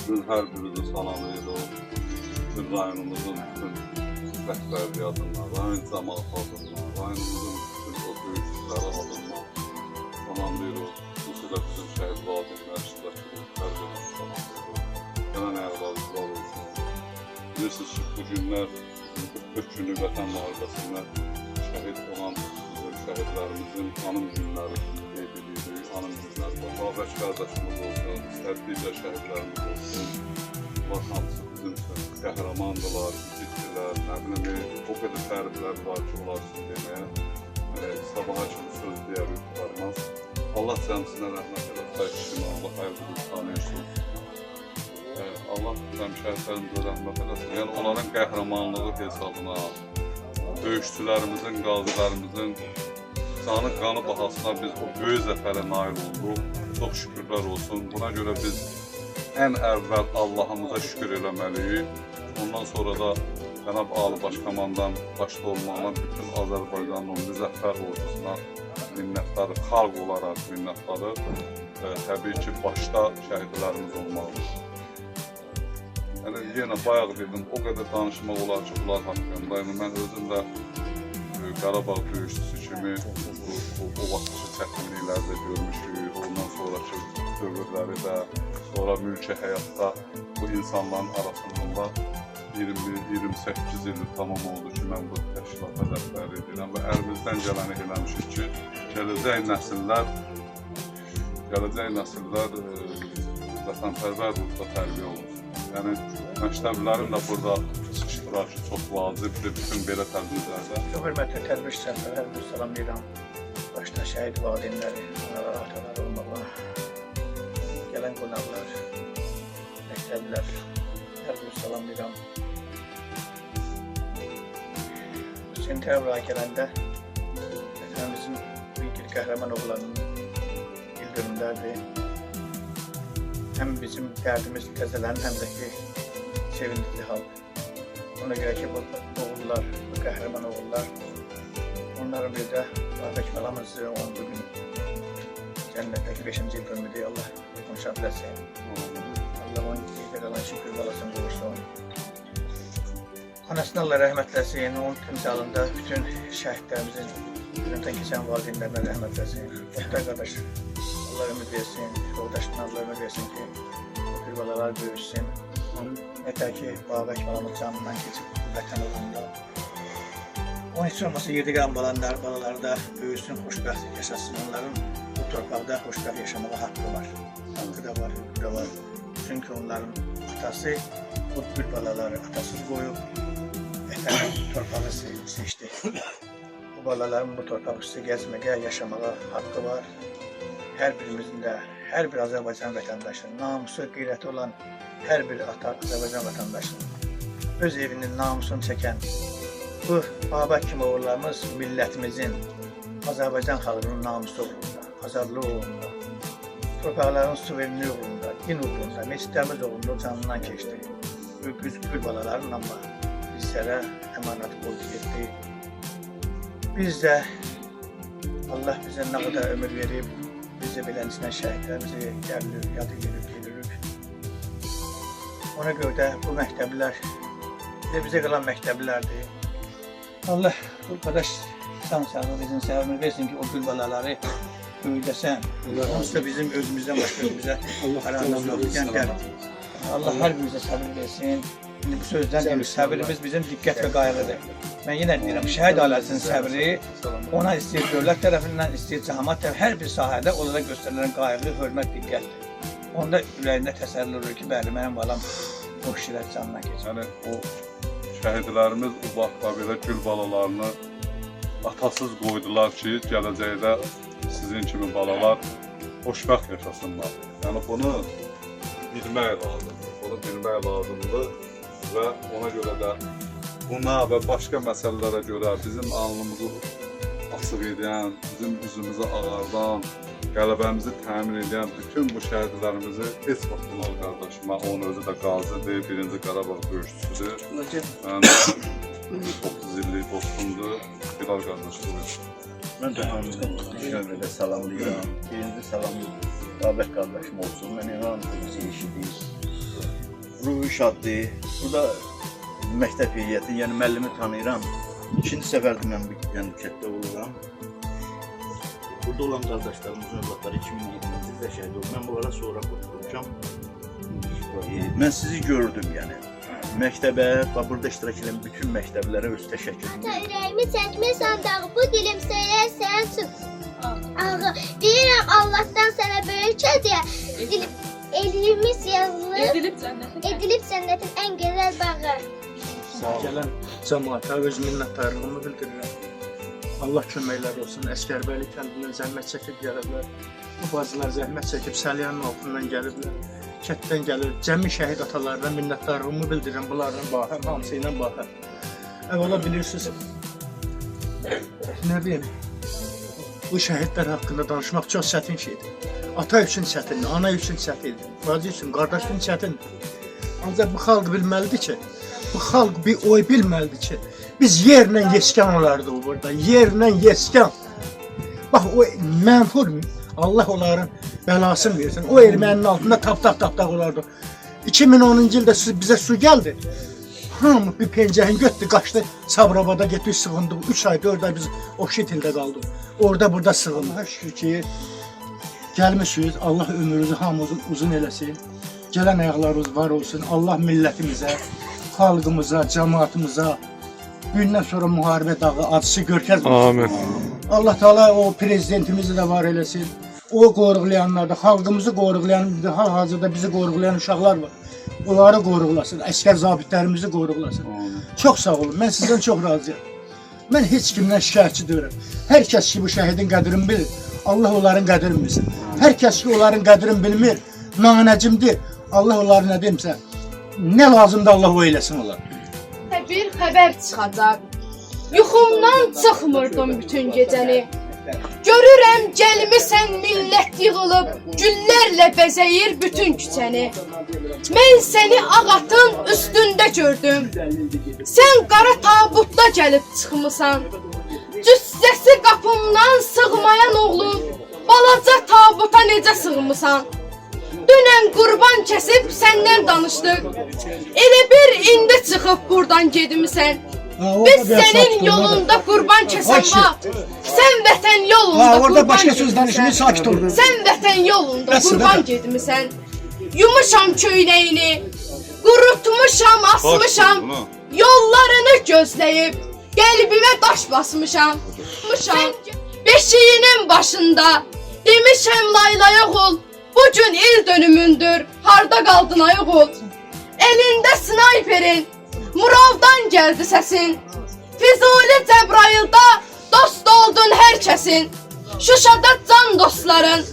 Bugün hər birinizi salamlayırıq. Bütün rayonumuzun bütün rəhbərliyi adından, rayon cəmaat adından, rayonumuzun bütün o döyüşçüləri adından salamlayırıq. Xüsusilə bizim şəhid valideynlər iştirakçıları hər birini salamlayırıq. Gələn əvvəlcilər olsun. Bilirsiniz ki, bu günlər 43 günlük vətən müharibəsində şəhid olan bizim şəhidlərimizin anım günləri qeyd edirik. Anım günləri var. Babək qardaşımız olsun, istər digər şəhidlərimiz olsun. Bunlar hamısı bizim üçün qəhrəmandırlar, ciddiler, nə bilim, o qədər təriflər var ki, onlar üçün deməyə. Sabaha kimi söz deyərik, tutarmaz. Allah cəmsinə rəhmət eləsə, kişinin Allah hayırlı bir tanıyırsın. Allah şəhidlərimizə rəhmət eləsin. Yəni onların qəhrəmanlığı hesabına, döyüşçülərimizin, qazilərimizin canı qanı bahasına biz o böyük zəfərə nail olduq. Çox şükürlər olsun. Buna görə biz ən əvvəl Allah'ımıza şükür eləməliyik. Ondan sonra da Cənab Ali Başkomandan başda olmaqla bütün Azərbaycanın müzəffər ordusuna minnətdarıq, xalq olaraq minnətdarıq. Təbii ki, başda şəhidlərimiz olmalıdır. Yəni, yenə bayaq dedim, o qədər danışmaq olar ki, bunlar haqqında. Yəni, mən özüm də Qarabağ döyüşçüsü kimi o vaxtki çətinliklərdə görmüşük, ondan sonraki dövrləri də, sonra mülki həyatda bu insanların arasında 20-28 il tamam oldu ki, mən bu təşkilata rəhbər edirəm və əlimizdən gələni eləmişik ki, gələcək nəsillər vətənpərvər ruhda tərbiyə olunsun. Yəni, məktəblərin də burada iştirakı çox vacibdir bütün belə tədbirlərdə. Çox hörmətli tədbir işçilərə hər bir salamlayıram. Başda şəhid valideynləri, analar, atalar olmağa, gələn qonaqlar, məktəblər, hər bir salamlayıram. Sentyabr ayı gələndə vətənimizin bir qəhrəman oğlanının ildönümlərdir. Həm bizim dərdimiz təzələnir, həm də ki, sevindirici hal. Ona görə ki, bu oğullar, bu qəhrəman oğullar, onların bir də Babək balamızı 10 gün cənnətdəki 5-ci il dönmüdür. Allah onşan biləsin. Allah onun qeybət alan şükür balasını qoyursun. Anasını Allah rəhmətləsin, onun timsalında bütün şəhidlərimizin yönətən keçən valideynlərinə rəhmətləsin. Muhtar qardaş, Allah ömür versin, yoldaşına Allah ömür versin ki, bir balalar böyüsün. Nətər ki, Babək balamız canından keçib vətən uğrunda. Onun heç olmasa yerdə qalan balaları da böyüsün, xoşbəxt yaşasın. Onların bu torpaqda xoşbəxt yaşamağa haqqı var. Haqqı da var, hüququ da var. Çünki onların atası bu bir balaları atasız qoyub vətənin torpağı seçdi. Bu balaların bu torpaq üstü gəzməyə, yaşamağa haqqı var. Hər birimizin də, hər bir Azərbaycan vətəndaşının, namusu, qeyrəti olan hər bir Azərbaycan vətəndaşının öz evinin namusunu çəkən bu Babək kimi oğullarımız millətimizin, Azərbaycan xalqının namusu uğrunda, azadlığı uğrunda, torpaqların suverenliyi uğrunda, din uğrunda, məscidlərimiz uğrunda canından keçdi. Biz gül balaların amma bizlərə əmanət qoydu getdi. Biz də Allah bizə nə qədər ömür verib, bizə beləncəsindən şəhidlərimizi gəlirik, yad edirik, gelirik. Ona görə də bu məktəblər bizə qalan məktəblərdir. Allah bu qardaş sağ-sağlığı bizim səbəbini versin ki, o gül balaları böyüdəsən. Onsuz da bizim özümüzdən başqa bizə aramız yoxdur. Allah hər birimizə səbir versin. İndi bu sözdən deyil, səbirimiz bizim diqqət və qayğıdır. Mən yenə deyirəm, şəhid ailəsinin səbri ona istəyir dövlət tərəfindən, istəyir cəmaət tərəfindən, hər bir sahədə onlara göstərilən qayğı, hörmət, diqqətdir. Onda ürəyində təsəlli olur ki, bəli, mənim balam o kişilər canına keçir. Yəni, o şəhidlərimiz o vaxtda belə gül balalarını atasız qoydular ki, gələcəkdə sizin kimi balalar xoşbəxt yaşasınlar. Yəni, bunu bilmək lazımdır. Və ona görə də buna və başqa məsələlərə görə bizim alnımızı açıq edən, bizim üzümüzü ağardan, qələbəmizi təmin edən bütün bu şəhidlərimizi heç vaxt bunlar qardaşıma, onun özü də qazidir, birinci Qarabağ döyüşçüsüdür. Yəni, 30 illik dostumdur. Bilal qardaş, buyurun. Mən də hamını salamlayıram. Birinci salam Babək qardaşım olsun. Mən inanıyorum ki, bizi işidir. Ruhi Şadlı. Burada məktəb heyəti, yəni müəllimi tanıyıram. İkinci səfərdir mən yəni kətdə oluram. Burada olan qardaşlarımızın övladları 2020-ci ildə şəhid oldu. Mən bunlara sonra qurtulmuşam. Mən sizi gördüm yəni. Məktəbə və burada iştirak edən bütün məktəblərə öz təşəkkürümü. Ata ürəyimi çəkməsən dağı, bu dilim söylər sənin üçün ağı. Deyirəm Allahdan sənə böyük hədiyyə. Elimiz yazılıb, edilib cənnətin ən gözəl bağı. Gələn cəmaata öz minnətdarlığımı bildirirəm. Allah köməklər olsun. Əskərbəli kəndindən zəhmət çəkib gəliblər. Bu bacılar zəhmət çəkib Səliyanın altından gəliblər. Kətdən gəlir. Cəmi şəhid atalarına minnətdarlığımı bildirirəm. Bunlardan bahəm, hamısı ilə bahəm. Əvvəla bilirsiniz, nə deyim, bu şəhidlər haqqında danışmaq çox çətin şeydir. Ata üçün çətindir, ana üçün çətindir, bacı üçün, qardaş üçün çətindir. Ancaq bu xalq bilməlidir ki, bu xalq bir oy bilməlidir ki, biz yerlə yeskan olardıq burada, yerlə yeskan. Bax, o mənfur, Allah onların bəlasını versin, o erməninin altında tap-tap olardı. 2010-cu ildə bizə su gəldi, hamı bir pencəhin götdü, qaçdı, Sabirabada getdik, sığındıq, 3 ay, 4 ay biz o şitildə qaldıq, orada burada sığındıq. Şükür ki, gəlmişsiniz, Allah ömrünüzü hamımızın uzun eləsin, gələn ayaqlarınız var olsun, Allah millətimizə, xalqımıza, cəmaatımıza, gündən sonra müharibə dağı acısı görkəz olsun. Amin. Allah Teala o prezidentimizi də var eləsin, o qoruqlayanlar da, xalqımızı qoruqlayan, hal-hazırda bizi qoruqlayan uşaqlar var. Onları qoruqlasın, əskər zabitlərimizi qoruqlasın. Çox sağ olun, mən sizdən çox razıyam. Mən heç kimdən şikayətçi deyirəm. Hər kəs ki bu şəhidin qədrini bilir, Allah onların qədrini bilsin. Hər kəs ki onların qədrini bilmir, nanəcimdir, Allah onları nə deyimsə, nə lazımdır Allah o eləsin onlar. Bir xəbər çıxacaq. Yuxumdan çıxmırdım bütün gecəni. Görürəm gəlmisən millət yığılıb, güllərlə bəzəyir bütün küçəni. Mən səni ağatın üstündə gördüm. Sən qara tabutda gəlib çıxmısan. Cüssəsi qapımdan sığmayan oğlum, balaca tabuta necə sığmısan? Dünən qurban kəsib səndən danışdıq. Elə bir indi çıxıb buradan gedmisən. Biz sənin yolunda qurban kəsən vaxt. Sən vətən yolunda Orada qurban başqa söz danışmayın, getmisən. sakit olun. Sən vətən yolunda Bəs, qurban bəs. getmisən. Yumuşam köynəyini, qurutmuşam, asmışam. Yollarını gözləyib, qəlbimə daş basmışam. Beşiyinin başında demişəm laylaya ol. Bu gün il dönümündür, harda qaldın ay oğul? Elində snayperin, Murovdan gəldi səsin. Füzuli Cəbraildə dost oldun hər kəsin. Şuşada can dostların,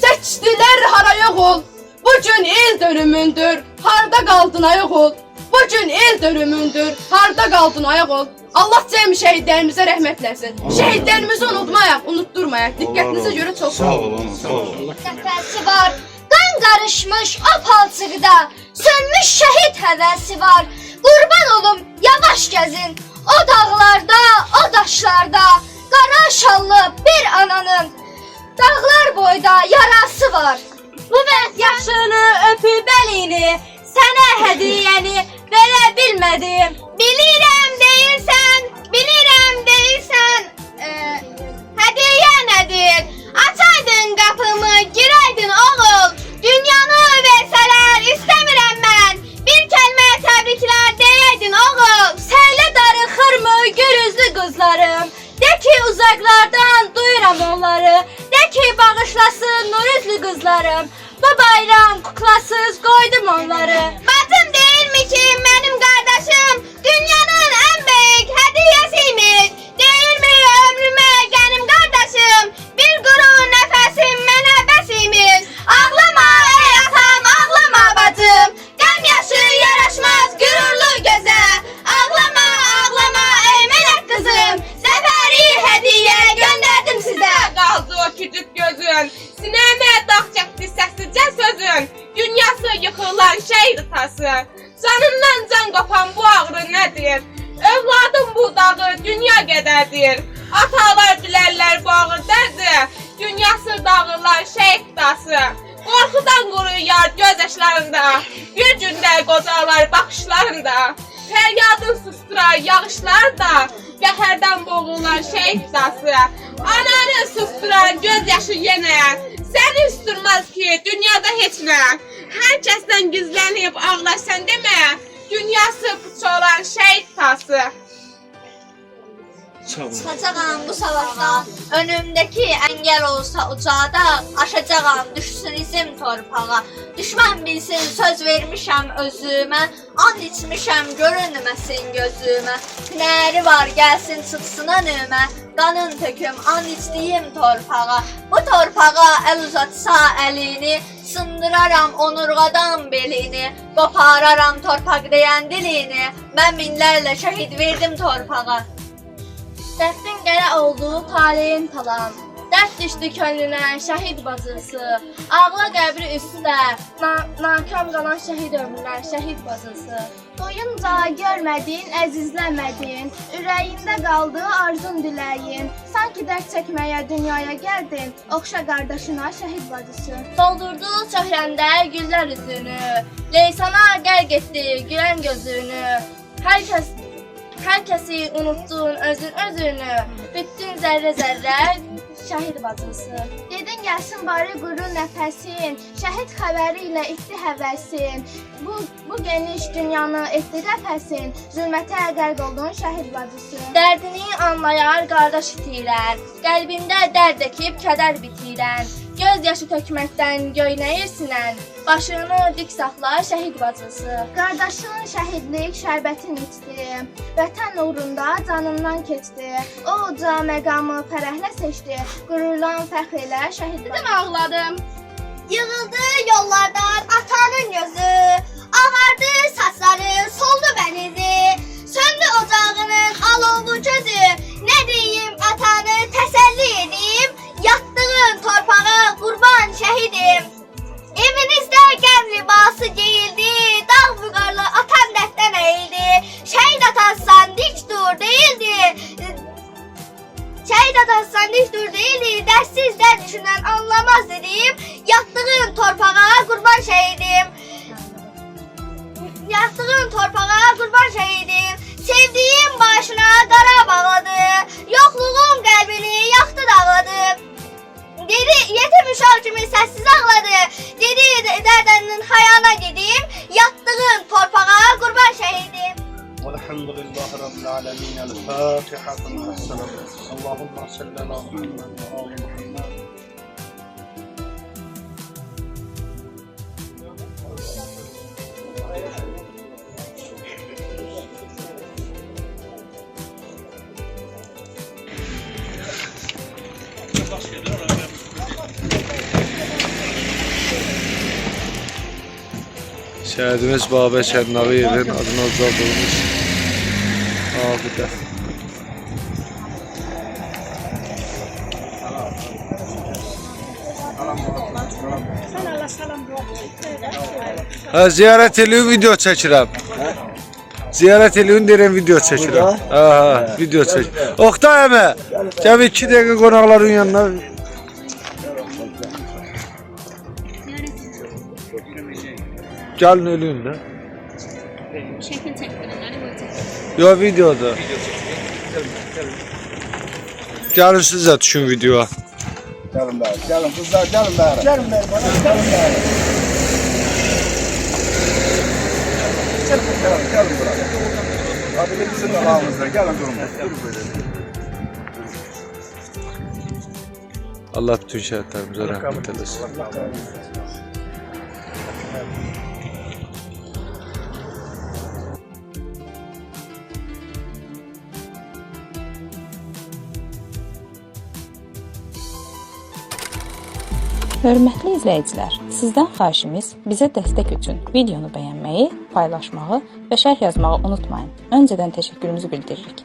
seçdilər haraya oğul? Bu gün il dönümündür, harda qaldın ay oğul? Bu gün il dönümündür, harda qaldın ay oğul? Allah cəmi şəhidlərimizə rəhmət eləsin. Şəhidlərimizi unutmayaq, unutturmayaq. Diqqətinizə görə çox sağ olun. Nəfəsi var, qan qarışmış o palçıqda, sönmüş şəhid həvəsi var. Qurban olum, yavaş gəzin, o dağlarda, o daşlarda, qara şallı bir ananın dağlar boyda yarası var. Bu vət yaşını öpüb əlini, sənə hədiyyəni verə bilmədim. Bilirəm deyirsən, hədiyyə nədir? Açaydın qapımı, girəydin oğul, dünyanı versələr istəmirəm mən. Bir kəlmə təbriklər deyəydin oğul, səylə darıxırmı gürüzlü qızlarım? De ki uzaqlardan duyuram onları, de ki bağışlasın nurüzlü qızlarım. Bu bayram kuklasız koydum onları. Bacım değil mi ki benim kardeşim, dünyanın en büyük hediyesiymiş. Değil mi ömrüme benim kardeşim, bir kuru nefesim mənə bəsiymiş. Ağlama ey atam, ağlama bacım, qəm yaşı yaraşmaz gürurlu göze. Ağlama, ağlama ey melek kızım, zəfəri hediye gönderdim size. Qaldı o küçük gözün, sinəmə dağ çəkdi səssizcə sözün. Dünyası yıxılan şəhid atası, canından can qopan bu ağrı nədir? Övladım bu dağı dünya qədərdir. Atalar bilərlər bu ağır dərdi, dünyası dağılan şəhid atası. Qorxudan quruyar göz saçlarında, bir gündə qocalar baxışlarında, fəryadın susdurar yağışlarda, qəhərdən boğulan şəhid dası, ananı susturan gözyaşı yenə, səni üstürmez ki dünyada heç nə, hər kəsdən gizlənib ağlarsan demə, dünyası puç olan şəhid tası. Çıxacağam bu savaşda, önümdəki əngəl olsa ucada, aşacağam düşsün izim torpağa. Düşmən bilsin söz vermişəm özümə, and içmişəm görünməsin gözümə. Hünəri var gəlsin çıxsın önümə, qanın töküm and içdiyim torpağa. Bu torpağa əl uzatsa əlini, sındıraram onurğadan belini, qopararam torpaq deyən dilini, mən minlərlə şəhid verdim torpağa. Dərdin qərə oldu taleyin talan, dərd düşdü könlünə şəhid bacısı, ağla qəbri üstə, nakam qalan şəhid ömrünə şəhid bacısı. Doyunca görmədin, əzizləmədin, ürəyində qaldı arzun diləyin, sanki dərd çəkməyə dünyaya gəldin, oxşa qardaşına şəhid bacısı. Doldurdu çöhrəndə güllər üzünü, leysana qərq etdi gülən gözünü, hər kəsi unuttun özünü, bitdin zərrə-zərrə şəhid bacısı. Dedin gəlsin bari quru nəfəsin, şəhid xəbəri ilə itdi həvəsin. Bu geniş dünyanı etdi dəfəsin, zülmətə qərq oldun şəhid bacısı. Dərdini anlayar qardaş itirər, qəlbində dərd ekib kədər bitirən. Göz yaşı tökməkdən göynəyir sinən, başını dik saxlar şəhid bacısı. Qardaşın şəhidlik şərbətin içdi, vətən uğrunda canından keçdi. O uca məqamı fərəhlə seçdi, qürurlan fəxr elə şəhid bacısı. Dedim ağladım. Yığıldı yollardan atanın gözü, ağardı saçları, soldu bənizi, söndü ocağının alovu gözü. Nə deyim atanı təsəlli edeyim, yatdığın torpağa qurban şəhidim. Evinizdə qəm libası geyildi, dağ vüqarlı atam dəftən əyildi. Şəhid atasan dik dur deyildi, şəhid atasan dik dur deyildi. Dərsiz dərd düşünən anlamaz dedim, yatdığın torpağa qurban şəhidim. Yatdığın torpağa qurban şəhidim. Sevdiyim başına qara bağladı, yoxluğun qəlbini yaxdı dağladı. Dedi yetim uşaq kimi səssiz ağladı. Dedi dərdənin hayana gedim, yatdığın torpağa qurban şəhidim. Elhamdülillahi Rabbil alemin. El-Fatiha. Allahümme salli ala Muhammed ve ali Muhammed. Şəhidimiz Babək Ədnağıyevin adına ucaldılmış abidə. Ziyarət eləyin, video çəkirəm. Ziyarət eləyin, deyirəm, video çəkirəm. Video çək. Oqtay əmə, gəl 2 dəqiqə qonaqların yanına. Gəlin eləyin də. Şəkil çəkdirənləri Yo, videoda. Gəlin siz də düşün videoya. Gəlin bəri, gəlin kızlar, gəlin bəri. Gəlin bəri bana, gəlin bəri. Gəlin bura. Hadi bizim dalağımızda, gəlin durun. Allah bütün şəhidlərimizə rəhmət eləsin. Hörmətli izləyicilər, sizdən xahişimiz bizə dəstək üçün videonu bəyənməyi, paylaşmağı və şərh yazmağı unutmayın. Öncədən təşəkkürümüzü bildiririk.